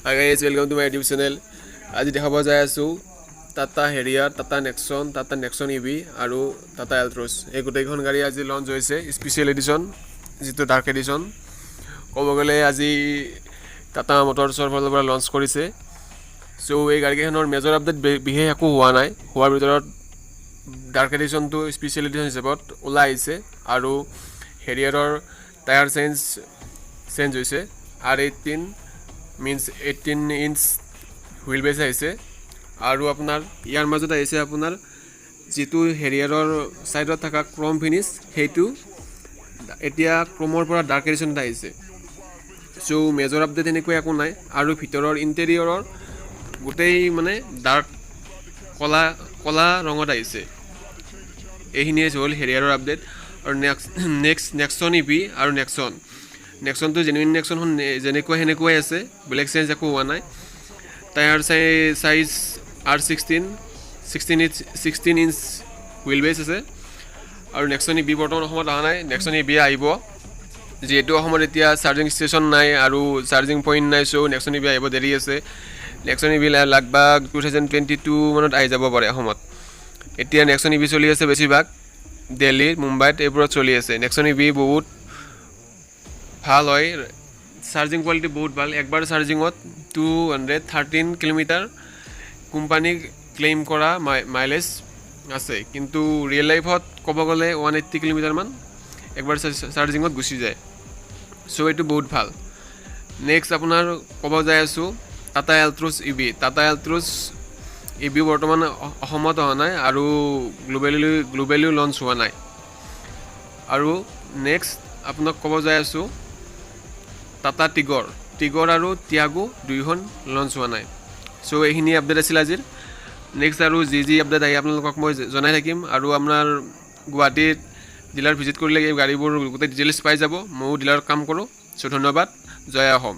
Hi guys, welcome to my YouTube channel. আজি দেখাব যাই আছো টাটা হেৰিয়াৰ, টাটা নেক্সন EV আৰু টাটা এল্ট্ৰছ। এই গোটেইখন গাড়ী আজি লঞ্চ হৈছে, স্পেচিয়েল এডিশ্যন যিটো ডাৰ্ক এডিশ্যন। ক'ব গ'লে আজি টাটা মটৰ্ছৰ ফালৰ পৰা লঞ্চ কৰিছে। চ' এই গাড়ীকেইখনৰ মেজৰ আপডেট বিশেষ একো হোৱা নাই। হোৱাৰ ভিতৰত ডাৰ্ক এডিশ্যনটো স্পেচিয়েল এডিশ্যন হিচাপত ওলাই আহিছে আৰু হেৰিয়াৰৰ টায়াৰ চেঞ্জ হৈছে। R18 means 18 inch হুইল বেছ আহিছে আৰু আপোনাৰ ইয়াৰ মাজত আহিছে আপোনাৰ যিটো হেৰিয়াৰৰ ছাইডত থকা ক্ৰম ফিনিছ, সেইটো এতিয়া ক্ৰমৰ পৰা ডাৰ্ক এডিশ্যনত আহিছে। চ' মেজৰ আপডেট এনেকৈ একো নাই। আৰু ভিতৰৰ ইণ্টেৰিয়ৰৰ গোটেই মানে ডাৰ্ক কলা ৰঙত আহিছে। এইখিনিয়ে হ'ল হেৰিয়াৰৰ আপডেট। আৰু নেক্সন EV আৰু নেক্সনটো জেনুইন নেক্সনখন যেনেকুৱা সেনেকুৱাই আছে, বেলেগ চেঞ্জ একো হোৱা নাই। Tyre size R16 inch wheel বেছ আছে। আৰু নেক্সন EV বৰ্তমান অসমত অহা নাই। নেক্সন EV আহিব, যিহেতু অসমত এতিয়া চাৰ্জিং ষ্টেচন নাই আৰু চাৰ্জিং পইণ্ট নাই। চ' নেক্সন EV আহিব দেৰি আছে। নেক্সন EV লাগভাগ 2022 মানত আহি যাব পাৰে অসমত। এতিয়া নেক্সন EV চলি আছে বেছিভাগ দিল্লী, মুম্বাইত এইবোৰত চলি আছে। নেক্সন EV বহুত ভাল হয়, চাৰ্জিং কোৱালিটি বহুত ভাল। একবাৰ চাৰ্জিঙত 213 কিলোমিটাৰ কোম্পানী ক্লেইম কৰা মাইলেজ আছে, কিন্তু ৰিয়েল লাইফত ক'ব গ'লে 180 কিলোমিটাৰমান একবাৰ চাৰ্জিঙত গুচি যায়। চ' এইটো বহুত ভাল। নেক্সট আপোনাৰ ক'ব যাই আছোঁ টাটা এল্ট্ৰছ EV বৰ্তমান অসমত অহা নাই আৰু গ্ল'বেলিও লঞ্চ হোৱা নাই। আৰু নেক্সট আপোনাক ক'ব যাই আছোঁ টাটা টিগৰ আৰু টিয়াগো দুয়োখন লঞ্চ হোৱা নাই। চ' এইখিনি আপডেট আছিল আজিৰ। নেক্সট আৰু যি আপডেট আহি আপোনালোকক মই জনাই থাকিম। আৰু আপোনাৰ গুৱাহাটীত ডিলাৰ ভিজিট কৰিলে এই গাড়ীবোৰ গোটেই ডিটেইলছ পাই যাব। ময়ো ডিলাৰত কাম কৰোঁ। চ' ধন্যবাদ। জয় অসম।